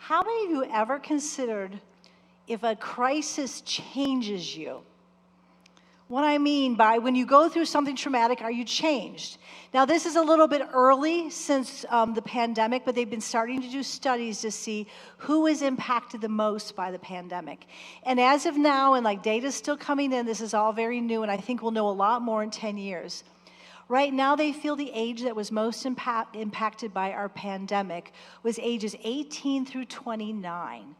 How many of you ever considered if a crisis changes you? What I mean by when you go through something traumatic, are you changed? Now, this is a little bit early since the pandemic, but they've been starting to do studies to see who is impacted the most by the pandemic. And as of now, and like data's still coming in, this is all very new, and I think we'll know a lot more in 10 years. Right now, they feel the age that was most impacted by our pandemic was ages 18 through 29.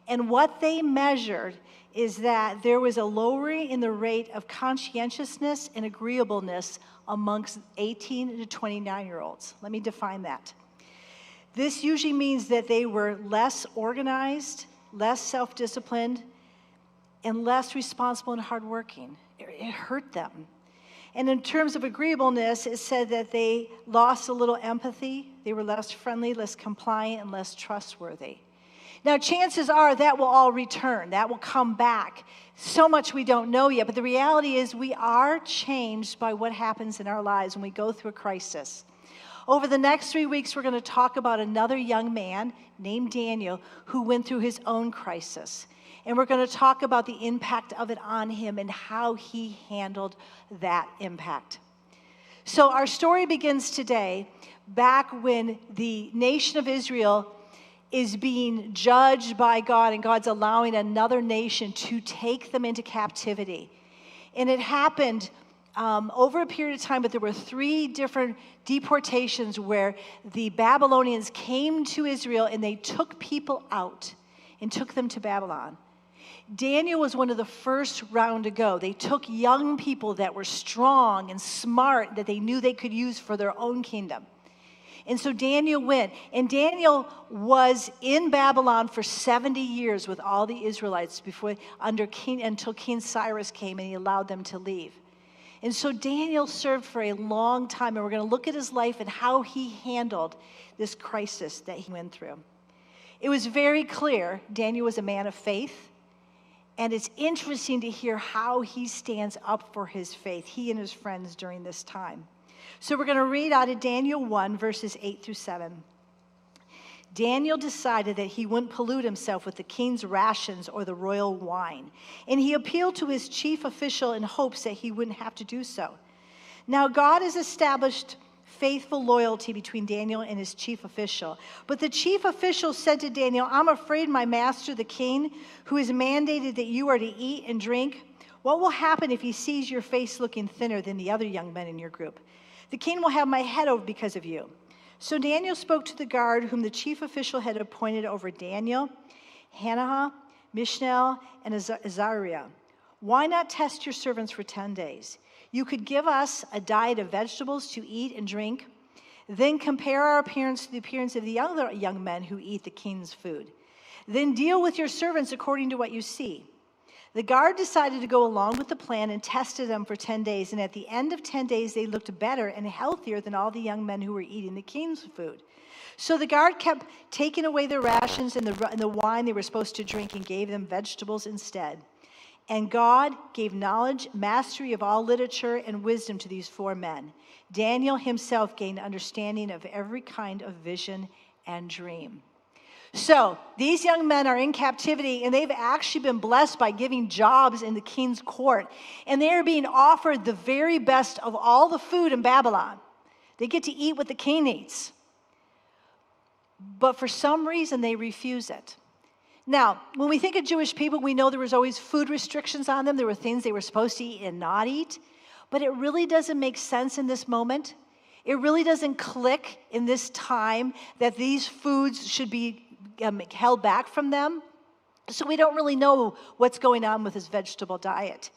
And what they measured is that there was a lowering in the rate of conscientiousness and agreeableness amongst 18 to 29-year-olds. Let me define that. This usually means that they were less organized, less self-disciplined, and less responsible and hardworking. It hurt them. And in terms of agreeableness, it said that they lost a little empathy, they were less friendly, less compliant, and less trustworthy. Now, chances are that will all return, that will come back. So much we don't know yet, but the reality is we are changed by what happens in our lives when we go through a crisis. Over the next 3 weeks, we're going to talk about another young man named Daniel who went through his own crisis. And we're going to talk about the impact of it on him and how he handled that impact. So our story begins today, back when the nation of Israel is being judged by God, and God's allowing another nation to take them into captivity. And it happened over a period of time, but there were 3 different deportations where the Babylonians came to Israel and they took people out and took them to Babylon. Daniel was one of the first round to go. They took young people that were strong and smart that they knew they could use for their own kingdom. And so Daniel went, and Daniel was in Babylon for 70 years with all the Israelites until King Cyrus came and he allowed them to leave. And so Daniel served for a long time, and we're going to look at his life and how he handled this crisis that he went through. It was very clear Daniel was a man of faith. And it's interesting to hear how he stands up for his faith, he and his friends during this time. So we're going to read out of Daniel 1, verses 8 through 7. Daniel decided that he wouldn't pollute himself with the king's rations or the royal wine. And he appealed to his chief official in hopes that he wouldn't have to do so. Now God has established faithful loyalty between Daniel and his chief official. But the chief official said to Daniel, I'm afraid my master, the king, who has mandated that you are to eat and drink, what will happen if he sees your face looking thinner than the other young men in your group? The king will have my head over because of you. So Daniel spoke to the guard whom the chief official had appointed over Daniel, Hananiah, Mishael, and Azariah. Why not test your servants for 10 days? You could give us a diet of vegetables to eat and drink, then compare our appearance to the appearance of the other young men who eat the king's food. Then deal with your servants according to what you see. The guard decided to go along with the plan and tested them for 10 days. And at the end of 10 days, they looked better and healthier than all the young men who were eating the king's food. So the guard kept taking away their rations and the wine they were supposed to drink and gave them vegetables instead. And God gave knowledge, mastery of all literature, and wisdom to these 4 men. Daniel himself gained understanding of every kind of vision and dream. So these young men are in captivity, and they've actually been blessed by giving jobs in the king's court. And they are being offered the very best of all the food in Babylon. They get to eat what the king eats. But for some reason, they refuse it. Now, when we think of Jewish people, we know there was always food restrictions on them. There were things they were supposed to eat and not eat. But it really doesn't make sense in this moment. It really doesn't click in this time that these foods should be held back from them. So we don't really know what's going on with his vegetable diet.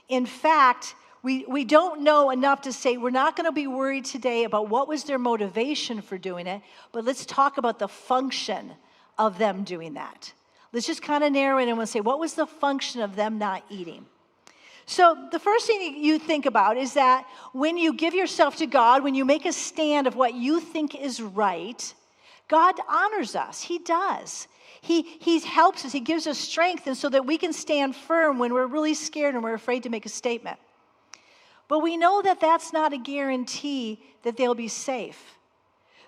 In fact, we don't know enough to say we're not going to be worried today about what was their motivation for doing it, but let's talk about the function of them doing that. Let's just kind of narrow it and we'll say, what was the function of them not eating? So the first thing you think about is that when you give yourself to God, when you make a stand of what you think is right, God honors us. He does. He helps us. He gives us strength, and so that we can stand firm when we're really scared and we're afraid to make a statement. But we know that that's not a guarantee that they'll be safe.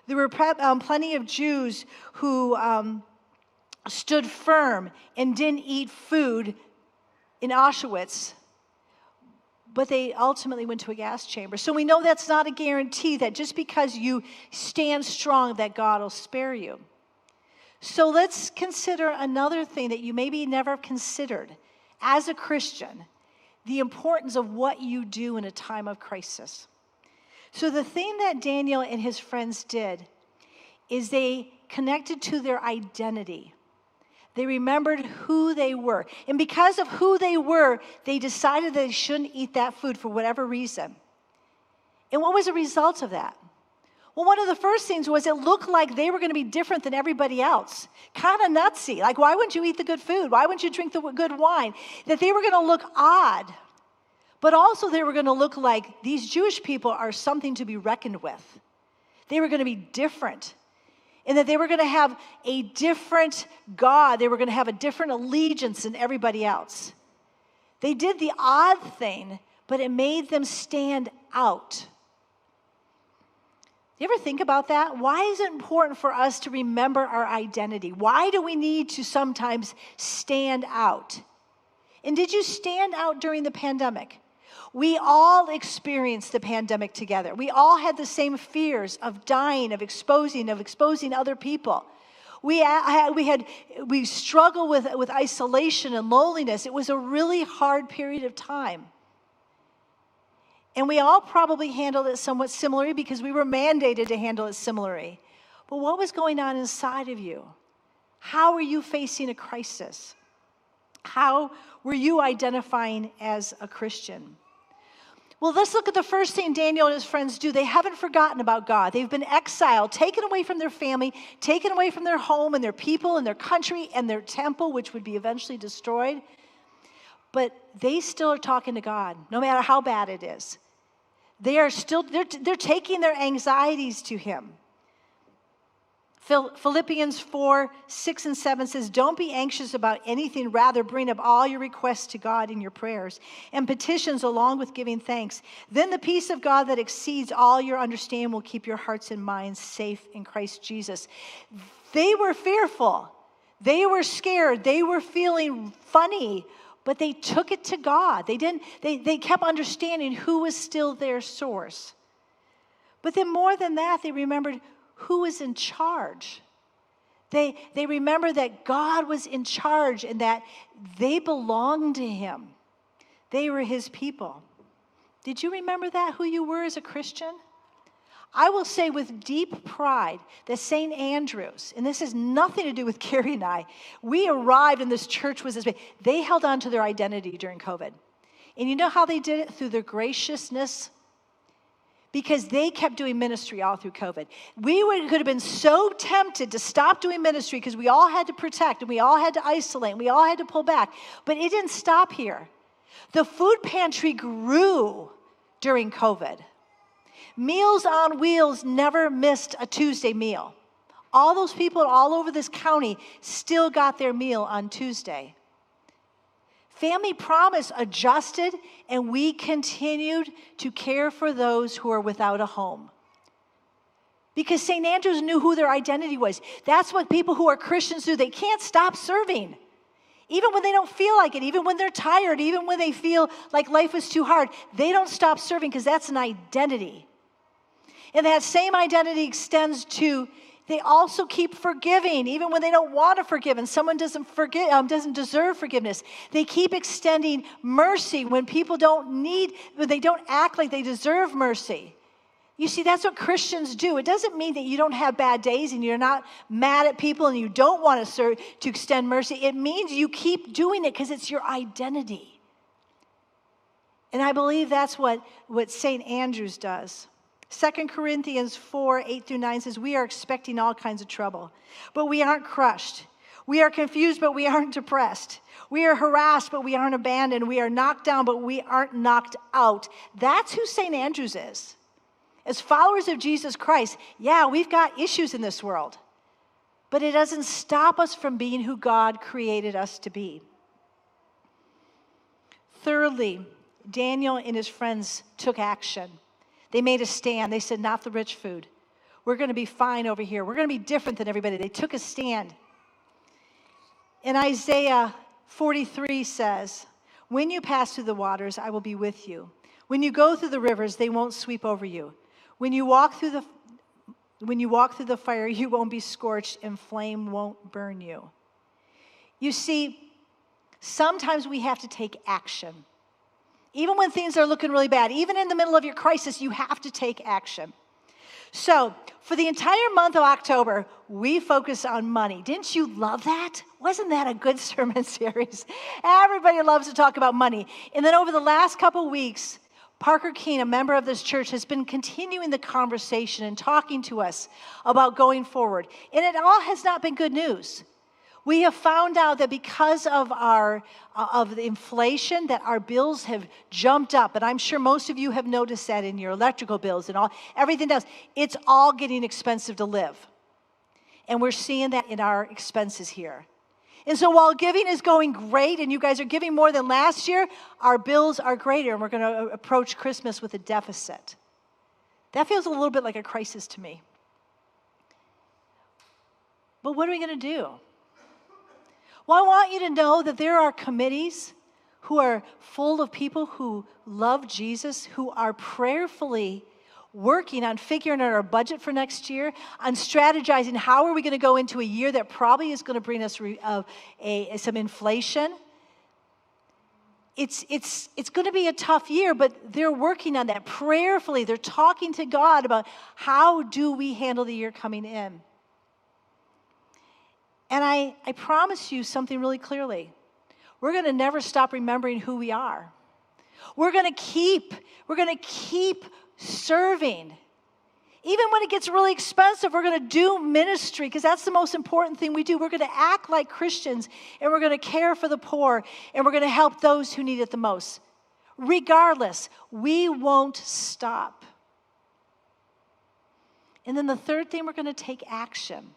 There were plenty of Jews who stood firm and didn't eat food in Auschwitz, but they ultimately went to a gas chamber. So we know that's not a guarantee that just because you stand strong that God will spare you. So let's consider another thing that you maybe never considered as a Christian, the importance of what you do in a time of crisis. So the thing that Daniel and his friends did is they connected to their identity. They remembered who they were. And because of who they were, they decided that they shouldn't eat that food for whatever reason. And what was the result of that? Well, one of the first things was it looked like they were going to be different than everybody else. Kind of nutsy. Like, why wouldn't you eat the good food? Why wouldn't you drink the good wine? That they were going to look odd. But also they were going to look like these Jewish people are something to be reckoned with. They were going to be different. And that they were going to have a different God. They were going to have a different allegiance than everybody else. They did the odd thing, but it made them stand out. You ever think about that? Why is it important for us to remember our identity? Why do we need to sometimes stand out? And did you stand out during the pandemic? We all experienced the pandemic together. We all had the same fears of dying, of exposing other people. We struggled with isolation and loneliness. It was a really hard period of time. And we all probably handled it somewhat similarly because we were mandated to handle it similarly. But what was going on inside of you? How were you facing a crisis? How were you identifying as a Christian? Well, let's look at the first thing Daniel and his friends do. They haven't forgotten about God. They've been exiled, taken away from their family, taken away from their home and their people and their country and their temple, which would be eventually destroyed. But they still are talking to God, no matter how bad it is. They're taking their anxieties to him. Philippians 4:6-7 says, don't be anxious about anything. Rather, bring up all your requests to God in your prayers and petitions along with giving thanks. Then the peace of God that exceeds all your understanding will keep your hearts and minds safe in Christ Jesus. They were fearful. They were scared. They were feeling funny. But they took it to God. They kept understanding who was still their source. But then more than that, they remembered who was in charge. They remembered that God was in charge and that they belonged to him. They were his people. Did you remember that, who you were as a Christian? I will say with deep pride that St. Andrew's, and this has nothing to do with Carrie and I, we arrived and this church was this big. They held on to their identity during COVID. And you know how they did it? Through their graciousness. Because they kept doing ministry all through COVID. Could have been so tempted to stop doing ministry because we all had to protect and we all had to isolate and we all had to pull back. But it didn't stop here. The food pantry grew during COVID. Meals on Wheels never missed a Tuesday meal. All those people all over this county still got their meal on Tuesday. Family Promise adjusted, and we continued to care for those who are without a home. Because St. Andrew's knew who their identity was. That's what people who are Christians do. They can't stop serving. Even when they don't feel like it, even when they're tired, even when they feel like life is too hard, they don't stop serving because that's an identity. And that same identity extends to, they also keep forgiving, even when they don't want to forgive and someone doesn't deserve forgiveness. They keep extending mercy when people when they don't act like they deserve mercy. You see, that's what Christians do. It doesn't mean that you don't have bad days and you're not mad at people and you don't want to extend mercy. It means you keep doing it because it's your identity. And I believe that's what St. Andrew's does. 2 Corinthians 4:8-9 says, we are expecting all kinds of trouble, but we aren't crushed. We are confused, but we aren't depressed. We are harassed, but we aren't abandoned. We are knocked down, but we aren't knocked out. That's who St. Andrew's is. As followers of Jesus Christ, yeah, we've got issues in this world, but it doesn't stop us from being who God created us to be. Thirdly, Daniel and his friends took action. They made a stand. They said, not the rich food. We're going to be fine over here. We're going to be different than everybody. They took a stand. In Isaiah 43 says, when you pass through the waters, I will be with you. When you go through the rivers, they won't sweep over you. When you walk through the fire, you won't be scorched, and flame won't burn you. You see, sometimes we have to take action. Even when things are looking really bad, even in the middle of your crisis, you have to take action. So, for the entire month of October, we focus on money. Didn't you love that? Wasn't that a good sermon series? Everybody loves to talk about money. And then over the last couple weeks, Parker Keene, a member of this church, has been continuing the conversation and talking to us about going forward. And it all has not been good news. We have found out that because of the inflation, that our bills have jumped up. And I'm sure most of you have noticed that in your electrical bills and everything else. It's all getting expensive to live. And we're seeing that in our expenses here. And so while giving is going great, and you guys are giving more than last year, our bills are greater, and we're going to approach Christmas with a deficit. That feels a little bit like a crisis to me. But what are we going to do? Well, I want you to know that there are committees who are full of people who love Jesus, who are prayerfully working on figuring out our budget for next year, on strategizing how are we going to go into a year that probably is going to bring us some inflation. It's going to be a tough year, but they're working on that prayerfully. They're talking to God about how do we handle the year coming in. And I promise you something really clearly. We're going to never stop remembering who we are. We're going to keep serving. Even when it gets really expensive, we're going to do ministry because that's the most important thing we do. We're going to act like Christians, and we're going to care for the poor, and we're going to help those who need it the most. Regardless, we won't stop. And then the third thing, we're going to take action.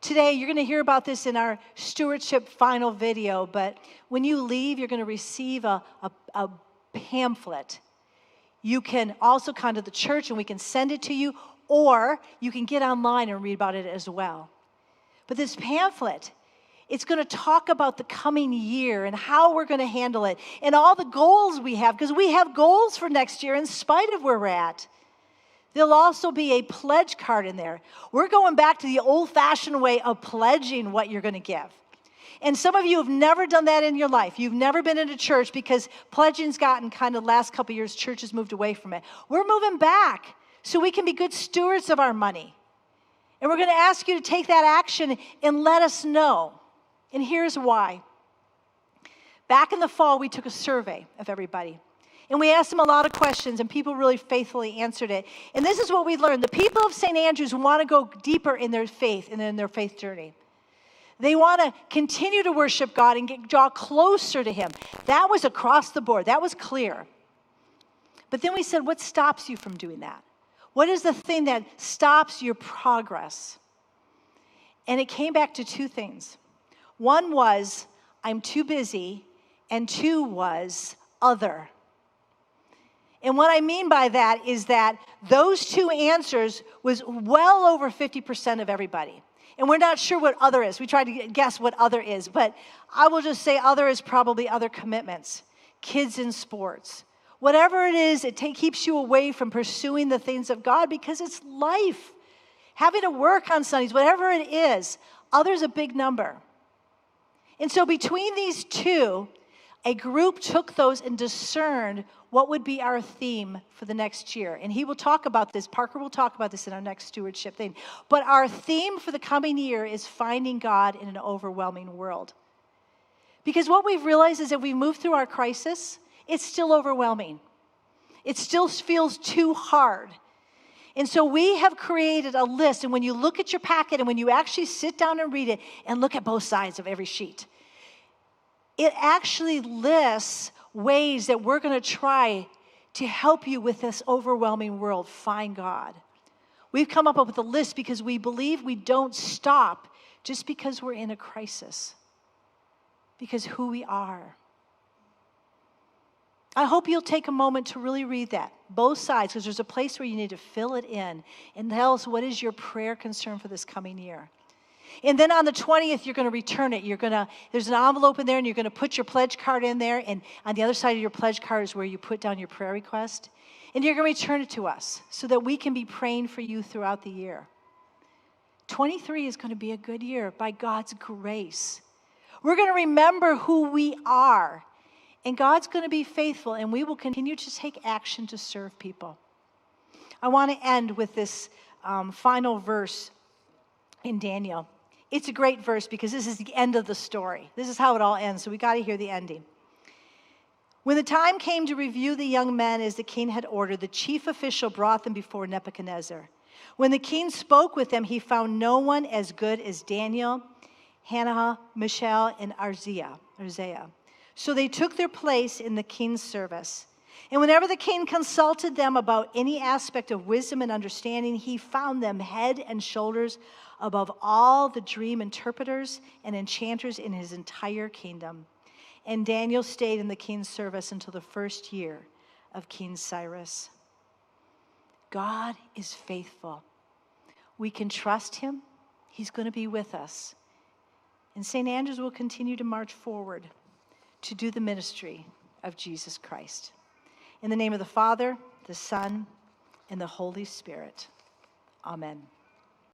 Today, you're going to hear about this in our stewardship final video, but when you leave, you're going to receive a pamphlet. You can also come to the church and we can send it to you, or you can get online and read about it as well. But this pamphlet, it's going to talk about the coming year and how we're going to handle it and all the goals we have, because we have goals for next year in spite of where we're at. There'll also be a pledge card in there. We're going back to the old-fashioned way of pledging what you're going to give. And some of you have never done that in your life. You've never been in a church because pledging's gotten kind of last couple of years, churches moved away from it. We're moving back so we can be good stewards of our money. And we're going to ask you to take that action and let us know. And here's why. Back in the fall, we took a survey of everybody. And we asked them a lot of questions, and people really faithfully answered it. And this is what we learned. The people of St. Andrews want to go deeper in their faith and in their faith journey. They want to continue to worship God and draw closer to Him. That was across the board. That was clear. But then we said, what stops you from doing that? What is the thing that stops your progress? And it came back to two things. One was, I'm too busy, and two was, other. And what I mean by that is that those two answers was well over 50% of everybody. And we're not sure what other is. We tried to guess what other is, but I will just say other is probably other commitments, kids in sports. Whatever it is, it keeps you away from pursuing the things of God because it's life. Having to work on Sundays, whatever it is, other's a big number. And so between these two, a group took those and discerned what would be our theme for the next year. And he will talk about this. Parker will talk about this in our next stewardship thing. But our theme for the coming year is finding God in an overwhelming world. Because what we've realized is that we move through our crisis, it's still overwhelming. It still feels too hard. And so we have created a list. And when you look at your packet and when you actually sit down and read it and look at both sides of every sheet, it actually lists ways that we're going to try to help you with this overwhelming world find God. We've come up with a list because we believe we don't stop just because we're in a crisis, because who we are. I hope you'll take a moment to really read that, both sides, because there's a place where you need to fill it in and tell us what is your prayer concern for this coming year. And then on the 20th, you're going to return it. There's an envelope in there, and you're going to put your pledge card in there. And on the other side of your pledge card is where you put down your prayer request. And you're going to return it to us so that we can be praying for you throughout the year. 23 is going to be a good year by God's grace. We're going to remember who we are. And God's going to be faithful, and we will continue to take action to serve people. I want to end with this final verse in Daniel. It's a great verse because this is the end of the story. This is how it all ends, so we got to hear the ending. When the time came to review the young men as the king had ordered, the chief official brought them before Nebuchadnezzar. When the king spoke with them, he found no one as good as Daniel, Hananiah, Mishael, and Isaiah. So they took their place in the king's service. And whenever the king consulted them about any aspect of wisdom and understanding, he found them head and shoulders above all the dream interpreters and enchanters in his entire kingdom. And Daniel stayed in the king's service until the first year of King Cyrus. God is faithful. We can trust him. He's going to be with us. And St. Andrews will continue to march forward to do the ministry of Jesus Christ. In the name of the Father, the Son, and the Holy Spirit. Amen.